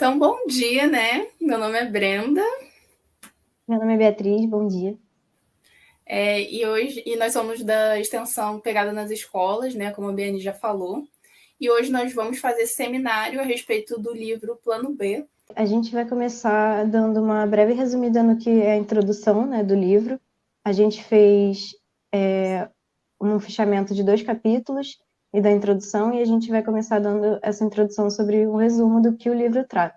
Então, bom dia, né? Meu nome é Brenda, Meu nome é Beatriz, bom dia. e nós somos da extensão Pegada nas Escolas, né? Como a Biane já falou. E hoje nós vamos fazer seminário a respeito do livro Plano B. A gente vai começar dando uma breve resumida no que é a introdução, né, do livro. A gente fez um fichamento de 2 capítulos e da introdução, e a gente vai começar dando essa introdução sobre um resumo do que o livro trata.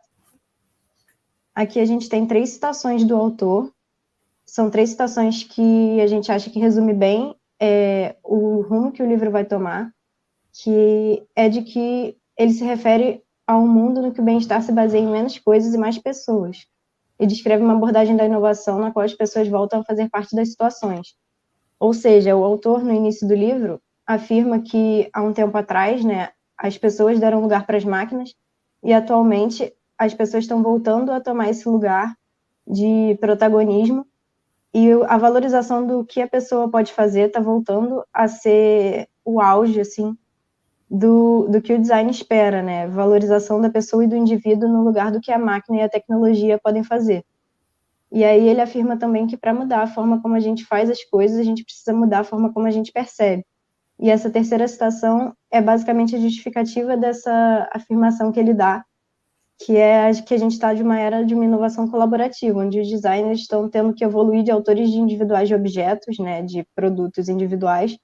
Aqui a gente tem 3 citações do autor. São 3 citações que a gente acha que resume bem o rumo que o livro vai tomar, que é de que ele se refere a um mundo no que o bem-estar se baseia em menos coisas e mais pessoas, e descreve uma abordagem da inovação na qual as pessoas voltam a fazer parte das situações. Ou seja, o autor, no início do livro, afirma que, há um tempo atrás, né, as pessoas deram lugar para as máquinas, e atualmente as pessoas estão voltando a tomar esse lugar de protagonismo, e a valorização do que a pessoa pode fazer está voltando a ser o auge, assim, do que o design espera, né? Valorização da pessoa e do indivíduo no lugar do que a máquina e a tecnologia podem fazer. E aí ele afirma também que para mudar a forma como a gente faz as coisas, a gente precisa mudar a forma como a gente percebe. E essa terceira citação é basicamente a justificativa dessa afirmação que ele dá, que é que a gente está de uma era de uma inovação colaborativa, onde os designers estão tendo que evoluir de autores de individuais de objetos, né, de produtos individuais,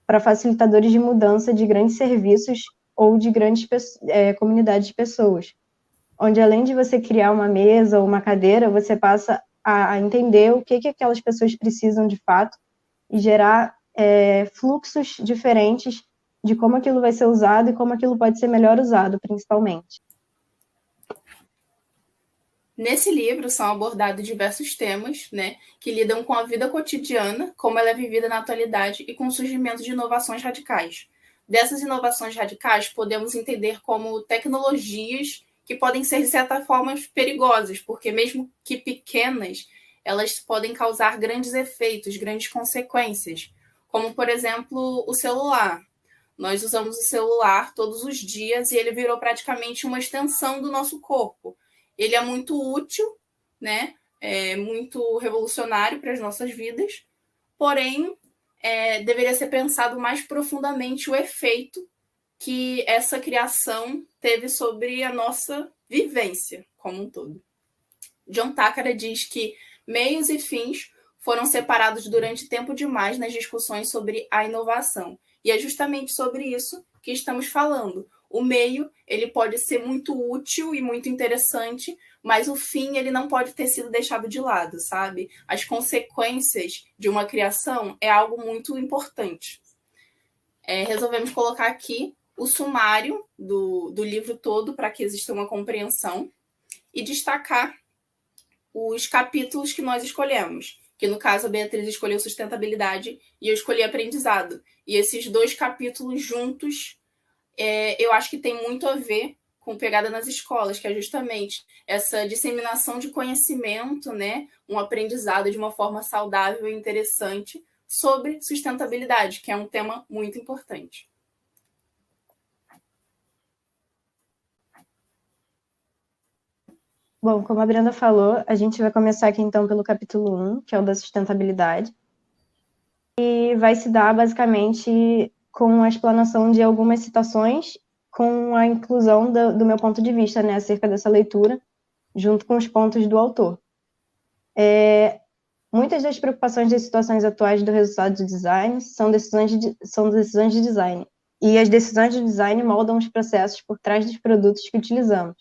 para facilitadores de mudança de grandes serviços ou de grandes comunidades de pessoas, onde além de você criar uma mesa ou uma cadeira, você passa a entender o que aquelas pessoas precisam de fato e gerar fluxos diferentes de como aquilo vai ser usado e como aquilo pode ser melhor usado, principalmente. Nesse livro são abordados diversos temas, né, que lidam com a vida cotidiana, como ela é vivida na atualidade e com o surgimento de inovações radicais. Dessas inovações radicais, podemos entender como tecnologias que podem ser, de certa forma, perigosas, porque mesmo que pequenas, elas podem causar grandes efeitos, grandes consequências, como, por exemplo, o celular. Nós usamos o celular todos os dias e ele virou praticamente uma extensão do nosso corpo. Ele é muito útil, né? É muito revolucionário para as nossas vidas, porém, deveria ser pensado mais profundamente o efeito que essa criação teve sobre a nossa vivência como um todo. John Takara diz que meios e fins foram separados durante tempo demais nas discussões sobre a inovação. E é justamente sobre isso que estamos falando. O meio, ele pode ser muito útil e muito interessante, mas o fim, ele não pode ter sido deixado de lado, sabe? As consequências de uma criação é algo muito importante. Resolvemos colocar aqui o sumário do livro todo para que exista uma compreensão e destacar os capítulos que nós escolhemos. Que no caso a Beatriz escolheu sustentabilidade e eu escolhi aprendizado. E esses 2 capítulos juntos, eu acho que tem muito a ver com pegada nas escolas, que é justamente essa disseminação de conhecimento, né, um aprendizado de uma forma saudável e interessante sobre sustentabilidade, que é um tema muito importante. Bom, como a Brenda falou, a gente vai começar aqui então pelo capítulo 1, que é o da sustentabilidade, e vai se dar basicamente com a explanação de algumas citações, com a inclusão do meu ponto de vista, né, acerca dessa leitura, junto com os pontos do autor. Muitas das preocupações das situações atuais do resultado de design são decisões de design, e as decisões de design moldam os processos por trás dos produtos que utilizamos.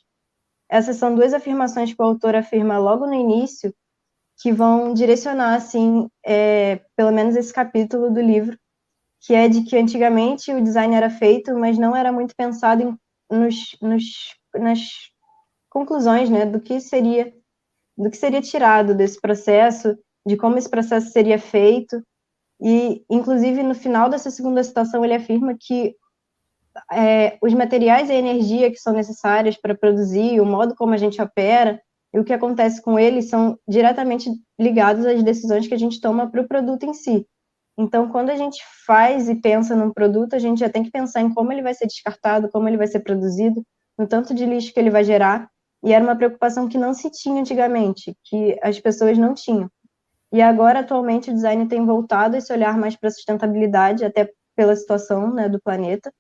Essas são 2 afirmações que o autor afirma logo no início, que vão direcionar, assim, pelo menos esse capítulo do livro, que é de que antigamente o design era feito, mas não era muito pensado nas conclusões, né, do que seria tirado desse processo, de como esse processo seria feito, e, inclusive, no final dessa segunda citação, ele afirma que os materiais e a energia que são necessárias para produzir, o modo como a gente opera e o que acontece com eles são diretamente ligados às decisões que a gente toma para o produto em si. Então, quando a gente faz e pensa num produto, a gente já tem que pensar em como ele vai ser descartado, como ele vai ser produzido, no tanto de lixo que ele vai gerar, E era uma preocupação que não se tinha antigamente, que as pessoas não tinham. E agora, atualmente, o design tem voltado esse olhar mais para a sustentabilidade, até pela situação, né, do planeta,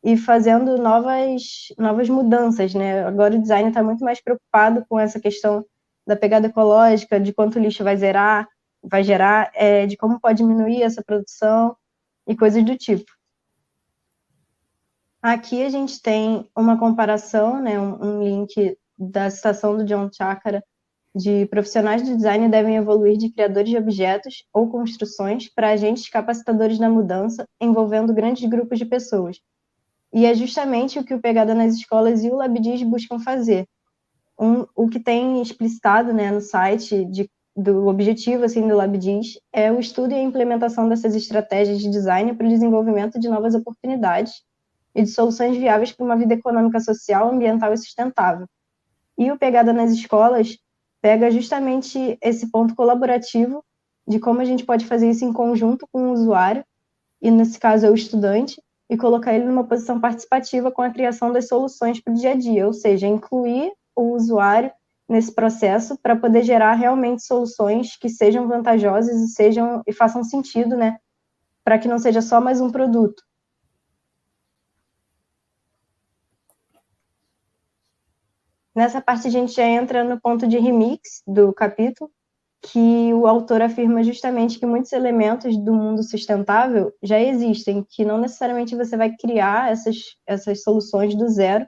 e fazendo novas mudanças, né? Agora o design está muito mais preocupado com essa questão da pegada ecológica, de quanto lixo vai gerar, de como pode diminuir essa produção e coisas do tipo. Aqui a gente tem uma comparação, né, um link da citação do John Chakra, de profissionais do design devem evoluir de criadores de objetos ou construções para agentes capacitadores na mudança, envolvendo grandes grupos de pessoas. E é justamente o que o Pegada nas Escolas e o LabDiz buscam fazer. O que tem explicitado, né, no site do objetivo assim, do LabDiz é o estudo e a implementação dessas estratégias de design para o desenvolvimento de novas oportunidades e de soluções viáveis para uma vida econômica, social, ambiental e sustentável. E o Pegada nas Escolas pega justamente esse ponto colaborativo de como a gente pode fazer isso em conjunto com o usuário, e nesse caso é o estudante, e colocar ele numa posição participativa com a criação das soluções para o dia a dia, ou seja, incluir o usuário nesse processo para poder gerar realmente soluções que sejam vantajosas e façam sentido, né, para que não seja só mais um produto. Nessa parte a gente já entra no ponto de remix do capítulo, que o autor afirma justamente que muitos elementos do mundo sustentável já existem, que não necessariamente você vai criar essas soluções do zero,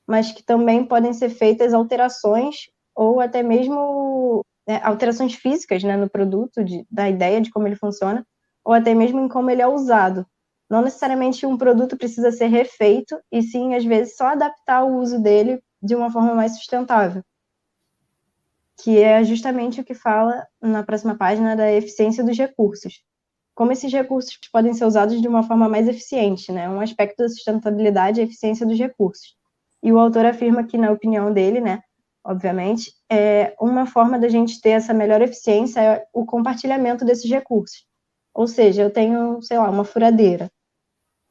mas que também podem ser feitas alterações ou até mesmo alterações físicas, né, no produto, da ideia de como ele funciona, ou até mesmo em como ele é usado. Não necessariamente um produto precisa ser refeito, e sim, às vezes, só adaptar o uso dele de uma forma mais sustentável, que é justamente o que fala na próxima página da eficiência dos recursos. Como esses recursos podem ser usados de uma forma mais eficiente, né? Um aspecto da sustentabilidade é a eficiência dos recursos. E o autor afirma que, na opinião dele, né, obviamente, uma forma da gente ter essa melhor eficiência é o compartilhamento desses recursos. Ou seja, eu tenho, sei lá, uma furadeira.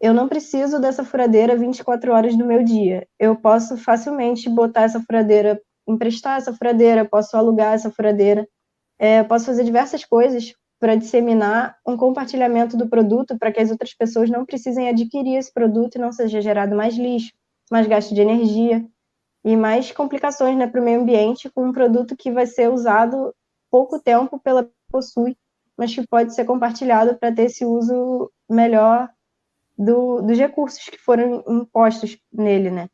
Eu não preciso dessa furadeira 24 horas do meu dia. Eu posso facilmente botar essa furadeira, emprestar essa furadeira, posso alugar essa furadeira, posso fazer diversas coisas para disseminar um compartilhamento do produto para que as outras pessoas não precisem adquirir esse produto e não seja gerado mais lixo, mais gasto de energia e mais complicações, né, para o meio ambiente com um produto que vai ser usado pouco tempo pela pessoa que possui, mas que pode ser compartilhado para ter esse uso melhor dos recursos que foram impostos nele, né?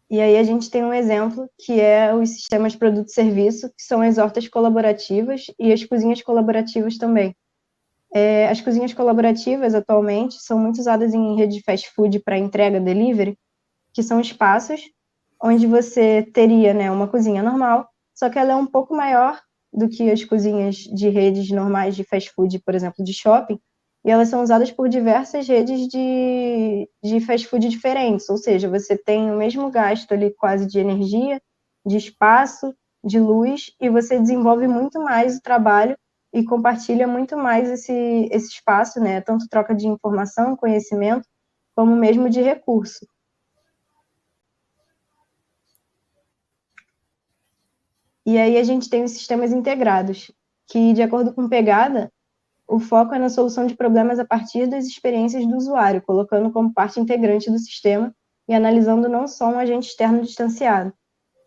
E aí a gente tem um exemplo que é os sistemas produto e serviço, que são as hortas colaborativas e as cozinhas colaborativas também. As cozinhas colaborativas, atualmente, são muito usadas em rede de fast food para entrega, delivery, que são espaços onde você teria, né, uma cozinha normal, só que ela é um pouco maior do que as cozinhas de redes normais de fast food, por exemplo, de shopping, e elas são usadas por diversas redes de fast food diferentes, ou seja, você tem o mesmo gasto ali quase de energia, de espaço, de luz, e você desenvolve muito mais o trabalho e compartilha muito mais esse espaço, né? Tanto troca de informação, conhecimento, como mesmo de recurso. E aí a gente tem os sistemas integrados, que, de acordo com Pegada, o foco é na solução de problemas a partir das experiências do usuário, colocando como parte integrante do sistema e analisando não só um agente externo distanciado,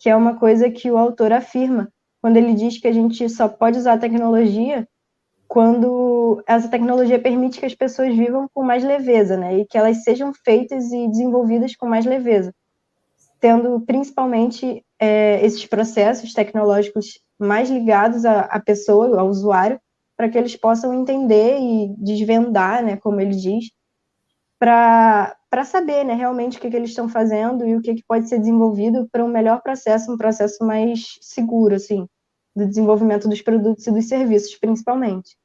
que é uma coisa que o autor afirma quando ele diz que a gente só pode usar a tecnologia quando essa tecnologia permite que as pessoas vivam com mais leveza, né? E que elas sejam feitas e desenvolvidas com mais leveza, tendo principalmente esses processos tecnológicos mais ligados à pessoa, ao usuário, para que eles possam entender e desvendar, né, como ele diz, para saber, né, realmente o que eles estão fazendo e o que pode ser desenvolvido para um melhor processo, um processo mais seguro, assim, do desenvolvimento dos produtos e dos serviços, principalmente.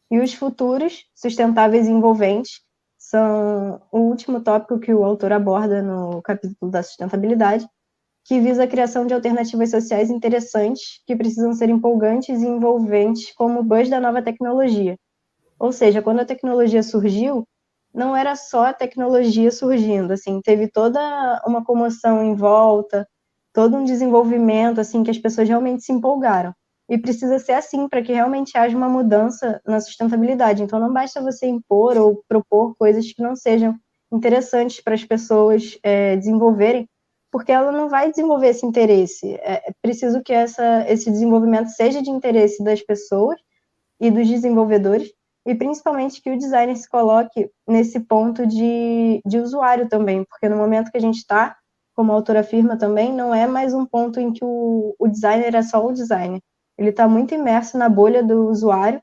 E os futuros sustentáveis e envolventes são o último tópico que o autor aborda no capítulo da sustentabilidade, que visa a criação de alternativas sociais interessantes, que precisam ser empolgantes e envolventes como o buzz da nova tecnologia. Ou seja, quando a tecnologia surgiu, não era só a tecnologia surgindo, assim, teve toda uma comoção em volta, todo um desenvolvimento, assim, que as pessoas realmente se empolgaram. E precisa ser assim para que realmente haja uma mudança na sustentabilidade. Então, não basta você impor ou propor coisas que não sejam interessantes para as pessoas desenvolverem, porque ela não vai desenvolver esse interesse. É preciso que esse desenvolvimento seja de interesse das pessoas e dos desenvolvedores, e principalmente que o designer se coloque nesse ponto de usuário também, porque no momento que a gente está, como a autora afirma também, não é mais um ponto em que o designer é só o designer. Ele está muito imerso na bolha do usuário,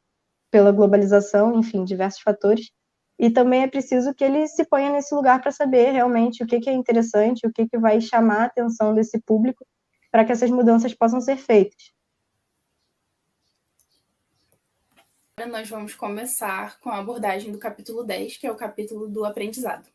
pela globalização, enfim, diversos fatores, e também é preciso que ele se ponha nesse lugar para saber realmente o que é interessante, o que vai chamar a atenção desse público, para que essas mudanças possam ser feitas. Agora nós vamos começar com a abordagem do capítulo 10, que é o capítulo do aprendizado.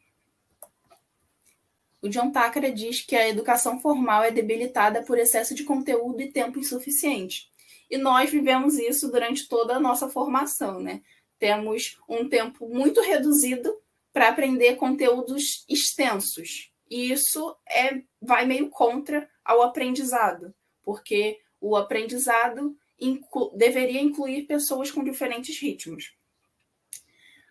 O John Thackara diz que a educação formal é debilitada por excesso de conteúdo e tempo insuficiente. E nós vivemos isso durante toda a nossa formação, né? Temos um tempo muito reduzido para aprender conteúdos extensos. E isso vai meio contra ao aprendizado, porque o aprendizado deveria incluir pessoas com diferentes ritmos.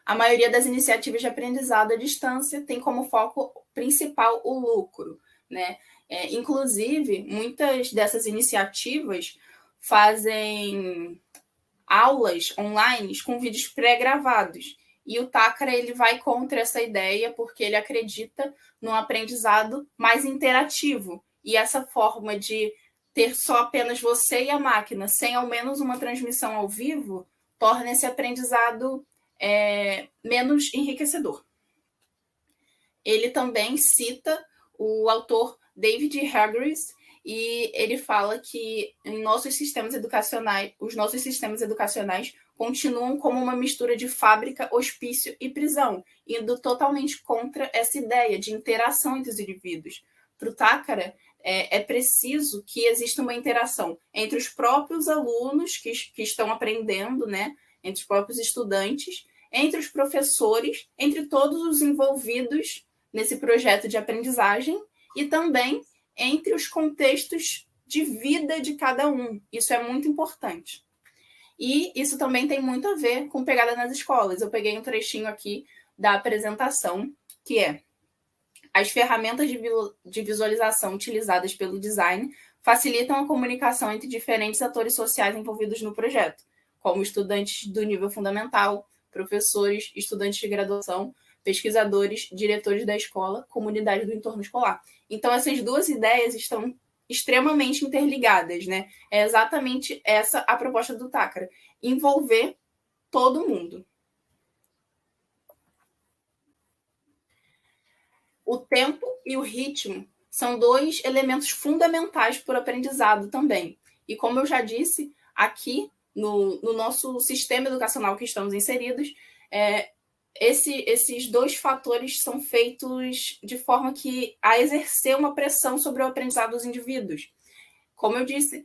A maioria das iniciativas de aprendizado à distância tem como foco principal o lucro, né? Inclusive, muitas dessas iniciativas fazem aulas online com vídeos pré-gravados. E o Thackara ele vai contra essa ideia porque ele acredita num aprendizado mais interativo. E essa forma de ter só apenas você e a máquina, sem ao menos uma transmissão ao vivo, torna esse aprendizado menos enriquecedor. Ele também cita o autor David Hargreaves, e ele fala que os nossos sistemas educacionais continuam como uma mistura de fábrica, hospício e prisão, indo totalmente contra essa ideia de interação entre os indivíduos. Para o Thackara, é preciso que exista uma interação entre os próprios alunos que estão aprendendo, né, entre os próprios estudantes, entre os professores, entre todos os envolvidos nesse projeto de aprendizagem e também entre os contextos de vida de cada um. Isso é muito importante. E isso também tem muito a ver com pegada nas escolas. Eu peguei um trechinho aqui da apresentação, que é: as ferramentas de visualização utilizadas pelo design facilitam a comunicação entre diferentes atores sociais envolvidos no projeto, como estudantes do nível fundamental, professores, estudantes de graduação, pesquisadores, diretores da escola, comunidade do entorno escolar. Então, essas duas ideias estão extremamente interligadas, né? É exatamente essa a proposta do Thackara: envolver todo mundo. O tempo e o ritmo são dois elementos fundamentais para o aprendizado também. E como eu já disse, aqui no nosso sistema educacional que estamos inseridos, esses dois fatores são feitos de forma a exercer uma pressão sobre o aprendizado dos indivíduos. Como eu disse,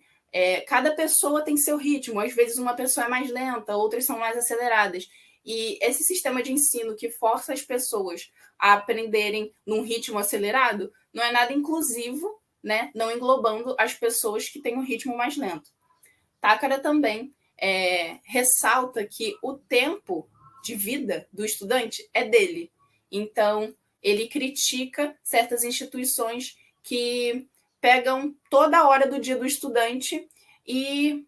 cada pessoa tem seu ritmo. Às vezes uma pessoa é mais lenta, outras são mais aceleradas. E esse sistema de ensino que força as pessoas a aprenderem num ritmo acelerado não é nada inclusivo, né? Não englobando as pessoas que têm um ritmo mais lento. Thackara também ressalta que o tempo de vida do estudante é dele. Então, ele critica certas instituições que pegam toda a hora do dia do estudante e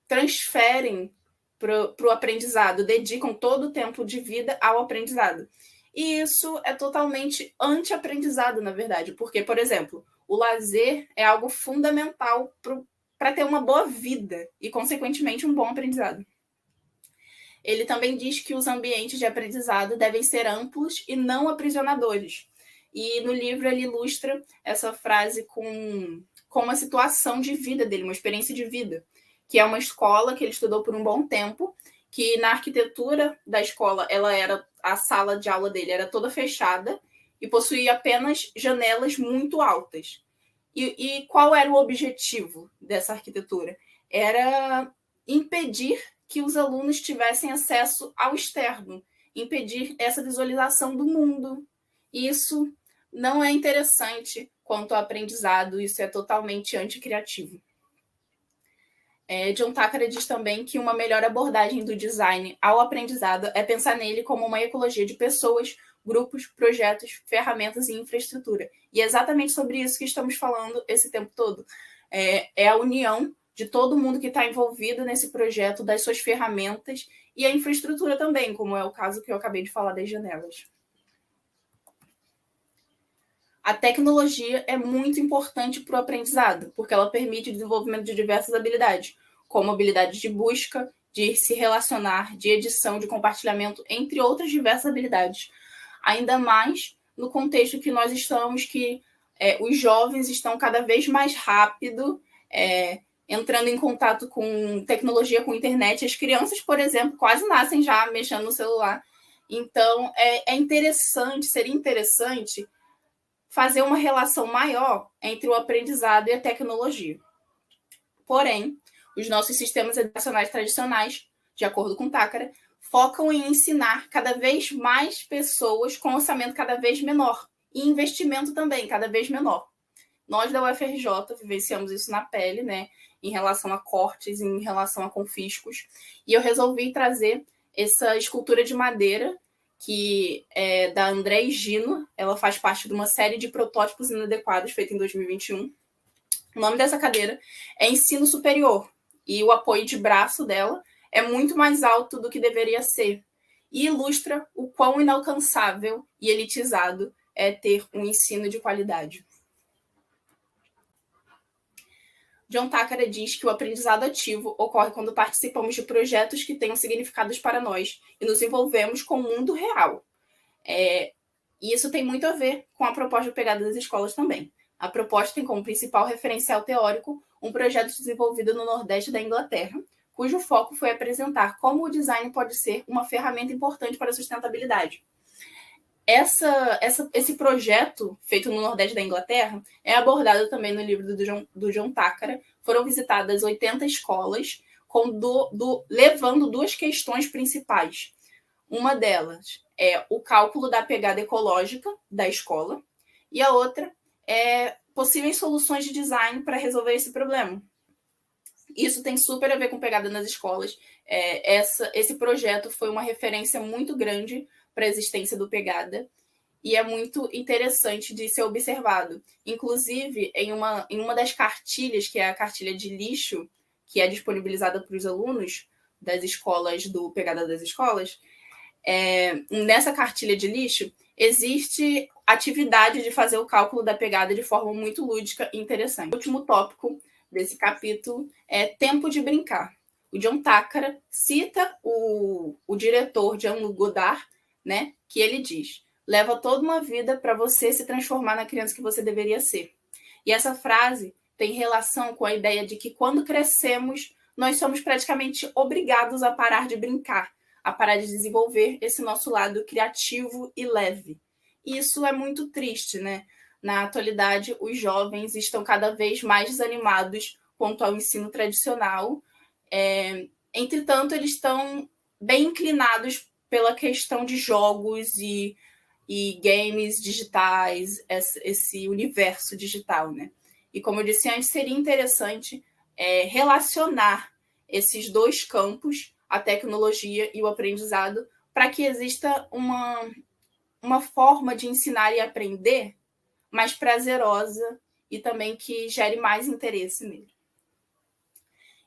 transferem para o aprendizado, dedicam todo o tempo de vida ao aprendizado. E isso é totalmente anti-aprendizado, na verdade, porque, por exemplo, o lazer é algo fundamental para ter uma boa vida e, consequentemente, um bom aprendizado. Ele também diz que os ambientes de aprendizado devem ser amplos e não aprisionadores. E no livro ele ilustra essa frase com uma situação de vida dele, uma experiência de vida, que é uma escola que ele estudou por um bom tempo, que na arquitetura da escola a sala de aula dele era toda fechada e possuía apenas janelas muito altas. E qual era o objetivo dessa arquitetura? Era impedir que os alunos tivessem acesso ao externo. impedir essa visualização do mundo. Isso não é interessante quanto ao aprendizado, isso é totalmente anticriativo. John Thacker diz também que uma melhor abordagem do design ao aprendizado é pensar nele como uma ecologia de pessoas, grupos, projetos, ferramentas e infraestrutura. E é exatamente sobre isso que estamos falando esse tempo todo. É a união de todo mundo que está envolvido nesse projeto, das suas ferramentas e a infraestrutura também, como é o caso que eu acabei de falar das janelas. A tecnologia é muito importante para o aprendizado, porque ela permite o desenvolvimento de diversas habilidades, como habilidades de busca, de se relacionar, de edição, de compartilhamento, entre outras diversas habilidades. Ainda mais no contexto que nós estamos, que os jovens estão cada vez mais rápido entrando em contato com tecnologia, com internet. As crianças, por exemplo, quase nascem já mexendo no celular. Então, seria interessante fazer uma relação maior entre o aprendizado e a tecnologia. Porém, os nossos sistemas educacionais tradicionais, de acordo com Thacker, focam em ensinar cada vez mais pessoas com orçamento cada vez menor e investimento também cada vez menor. Nós da UFRJ vivenciamos isso na pele, né, em relação a cortes, em relação a confiscos, e eu resolvi trazer essa escultura de madeira que é da André Gino. Ela faz parte de uma série de protótipos inadequados feita em 2021. O nome dessa cadeira é Ensino Superior, e o apoio de braço dela é muito mais alto do que deveria ser, e ilustra o quão inalcançável e elitizado é ter um ensino de qualidade. John Thacker diz que o aprendizado ativo ocorre quando participamos de projetos que tenham significados para nós e nos envolvemos com o mundo real. E isso tem muito a ver com a proposta Pegada das Escolas também. A proposta tem como principal referencial teórico um projeto desenvolvido no Nordeste da Inglaterra, cujo foco foi apresentar como o design pode ser uma ferramenta importante para a sustentabilidade. Esse projeto, feito no Nordeste da Inglaterra, é abordado também no livro do John Thacker. Foram visitadas 80 escolas, levando duas questões principais. Uma delas é o cálculo da pegada ecológica da escola, e a outra é possíveis soluções de design para resolver esse problema. Isso tem super a ver com pegada nas escolas. Esse projeto foi uma referência muito grande para a existência do Pegada, e é muito interessante de ser observado. Inclusive, em uma das cartilhas, que é a cartilha de lixo, que é disponibilizada para os alunos das escolas, do Pegada das Escolas, nessa cartilha de lixo, existe atividade de fazer o cálculo da pegada de forma muito lúdica e interessante. O último tópico desse capítulo é tempo de brincar. O John Thacker cita o diretor Jean-Luc Godard, né, que ele diz: leva toda uma vida para você se transformar na criança que você deveria ser. E essa frase tem relação com a ideia de que quando crescemos, nós somos praticamente obrigados a parar de brincar, a parar de desenvolver esse nosso lado criativo e leve. E isso é muito triste, né? Na atualidade, os jovens estão cada vez mais desanimados quanto ao ensino tradicional. Entretanto, eles estão bem inclinados pela questão de jogos e games digitais, esse universo digital, né? E como eu disse antes, seria interessante relacionar esses dois campos, a tecnologia e o aprendizado, para que exista uma forma de ensinar e aprender mais prazerosa e também que gere mais interesse nele.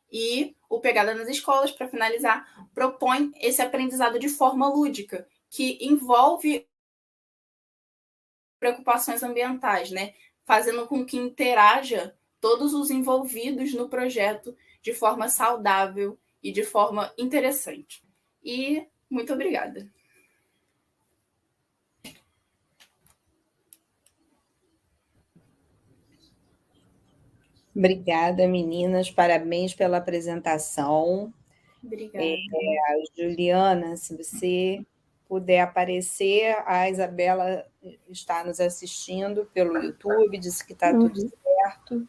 E o Pegada nas Escolas, para finalizar, propõe esse aprendizado de forma lúdica, que envolve preocupações ambientais, né? Fazendo com que interaja todos os envolvidos no projeto de forma saudável e de forma interessante. E muito obrigada. Obrigada, meninas. Parabéns pela apresentação. Obrigada. Juliana, se você puder aparecer, a Isabela está nos assistindo pelo YouTube, disse que está tudo certo.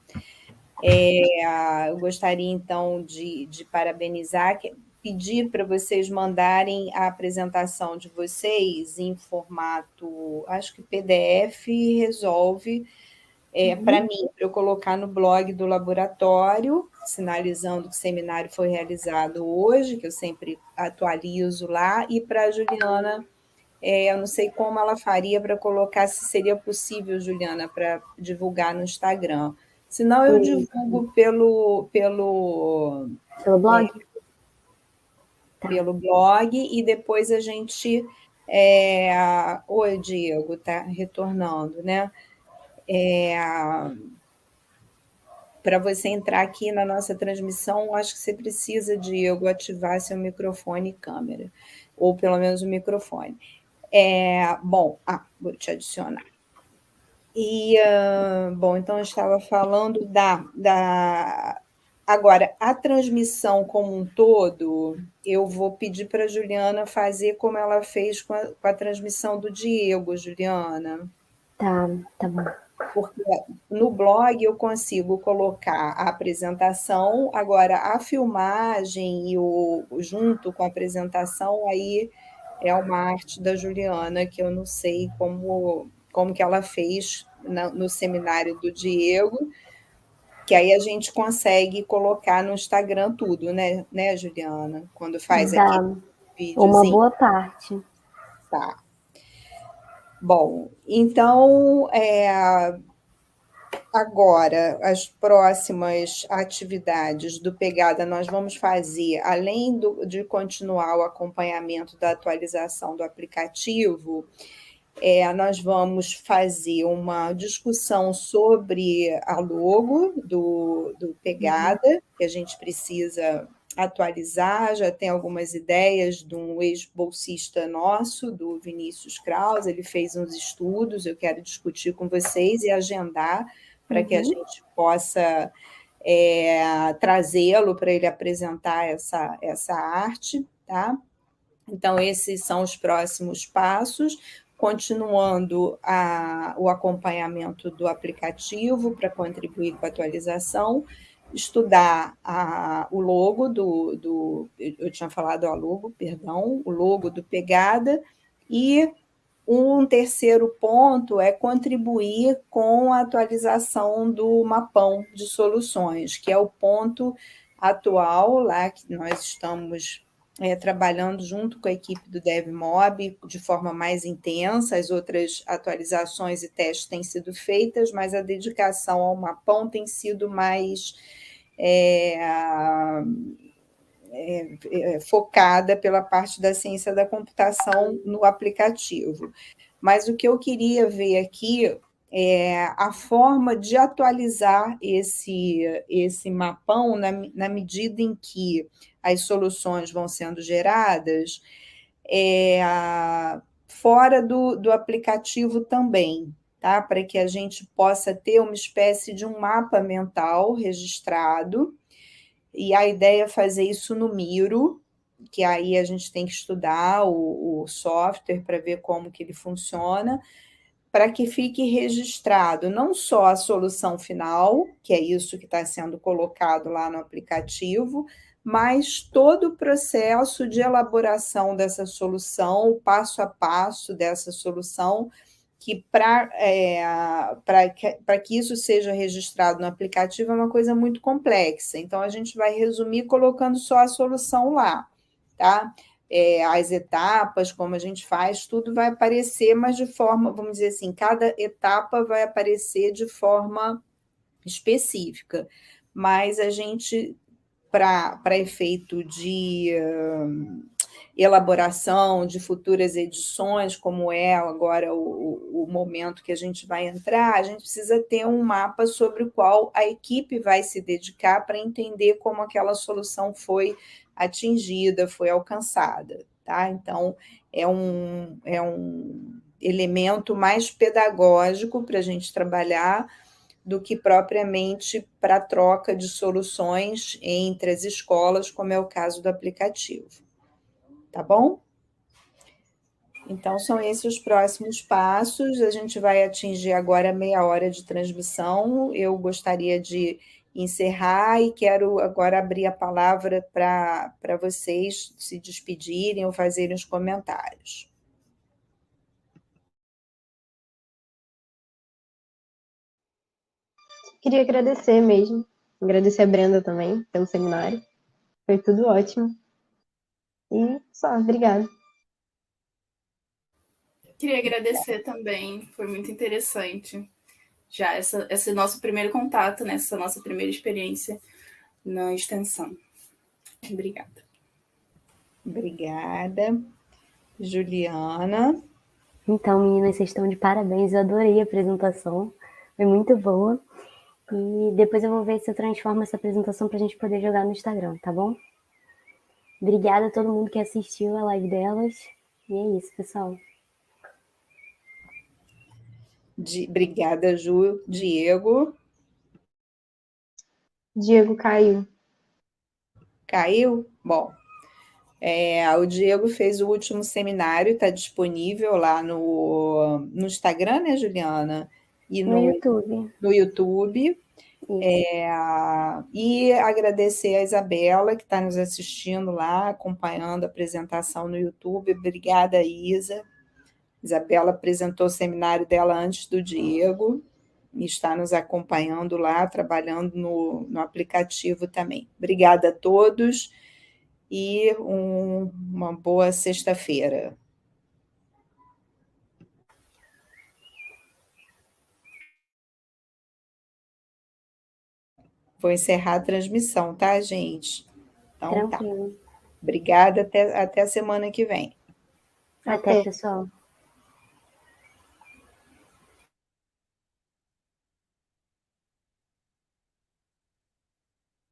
Eu gostaria, então, de parabenizar pedir para vocês mandarem a apresentação de vocês em formato, acho que PDF resolve, para mim, para eu colocar no blog do laboratório, sinalizando que o seminário foi realizado hoje, que eu sempre atualizo lá, e para a Juliana, eu não sei como ela faria para colocar, se seria possível, Juliana, para divulgar no Instagram. Senão eu divulgo pelo blog? Pelo blog, e depois a gente... Oi, Diego, está retornando, né? Para você entrar aqui na nossa transmissão, acho que você precisa, Diego, ativar seu microfone e câmera, ou pelo menos o microfone. Bom, vou te adicionar. Bom, então eu estava falando Agora, a transmissão como um todo, eu vou pedir para a Juliana fazer como ela fez com a transmissão do Diego, Juliana. Tá bom. Porque no blog eu consigo colocar a apresentação, agora a filmagem junto com a apresentação, aí é uma arte da Juliana, que eu não sei como que ela fez no seminário do Diego, que aí a gente consegue colocar no Instagram tudo, né, Juliana? Quando faz aqui o videozinho. Uma boa parte. Tá. Bom, então, agora, as próximas atividades do Pegada nós vamos fazer, além de continuar o acompanhamento da atualização do aplicativo, nós vamos fazer uma discussão sobre a logo do Pegada, que a gente precisa atualizar, já tem algumas ideias de um ex-bolsista nosso, do Vinícius Kraus, ele fez uns estudos, eu quero discutir com vocês e agendar para que a gente possa trazê-lo para ele apresentar essa arte, tá? Então, esses são os próximos passos, continuando o acompanhamento do aplicativo para contribuir com a atualização, estudar o logo eu tinha falado o logo do Pegada, e um terceiro ponto é contribuir com a atualização do mapão de soluções, que é o ponto atual lá que nós estamos trabalhando junto com a equipe do DevMob de forma mais intensa. As outras atualizações e testes têm sido feitas, mas a dedicação ao mapão tem sido mais focada pela parte da ciência da computação no aplicativo. Mas o que eu queria ver aqui é a forma de atualizar esse mapão na medida em que as soluções vão sendo geradas fora do aplicativo também, tá? Para que a gente possa ter uma espécie de um mapa mental registrado, e a ideia é fazer isso no Miro, que aí a gente tem que estudar o software para ver como que ele funciona, para que fique registrado não só a solução final, que é isso que está sendo colocado lá no aplicativo, mas todo o processo de elaboração dessa solução, o passo a passo dessa solução, que para que isso seja registrado no aplicativo é uma coisa muito complexa. Então, a gente vai resumir colocando só a solução lá, tá? As etapas, como a gente faz, tudo vai aparecer, mas de forma, vamos dizer assim, cada etapa vai aparecer de forma específica. Mas a gente, para efeito de elaboração de futuras edições, como é agora o momento que a gente vai entrar, a gente precisa ter um mapa sobre o qual a equipe vai se dedicar para entender como aquela solução foi atingida, foi alcançada, tá? Então, é um elemento mais pedagógico para a gente trabalhar do que propriamente para a troca de soluções entre as escolas, como é o caso do aplicativo. Tá bom? Então, são esses os próximos passos. A gente vai atingir agora meia hora de transmissão. Eu gostaria de encerrar e quero agora abrir a palavra para vocês se despedirem ou fazerem os comentários. Queria agradecer mesmo, agradecer a Brenda também pelo seminário, foi tudo ótimo. E só, obrigada. Queria agradecer também, foi muito interessante. Já esse nosso primeiro contato, né? Essa nossa primeira experiência na extensão. Obrigada. Obrigada. Juliana. Então, meninas, vocês estão de parabéns. Eu adorei a apresentação. Foi muito boa. E depois eu vou ver se eu transformo essa apresentação para a gente poder jogar no Instagram, tá bom? Obrigada a todo mundo que assistiu a live delas. E é isso, pessoal. Obrigada, Ju. Diego. Diego caiu. Caiu? Bom, o Diego fez o último seminário, está disponível lá no Instagram, né, Juliana? E No YouTube. No YouTube. E agradecer a Isabela, que está nos assistindo lá, acompanhando a apresentação no YouTube. Obrigada, Isa. Isabela apresentou o seminário dela antes do Diego e está nos acompanhando lá, trabalhando no aplicativo também. Obrigada a todos e uma boa sexta-feira. Vou encerrar a transmissão, tá, gente? Então, tranquilo. Tá. Obrigada, até a semana que vem. Até, pessoal.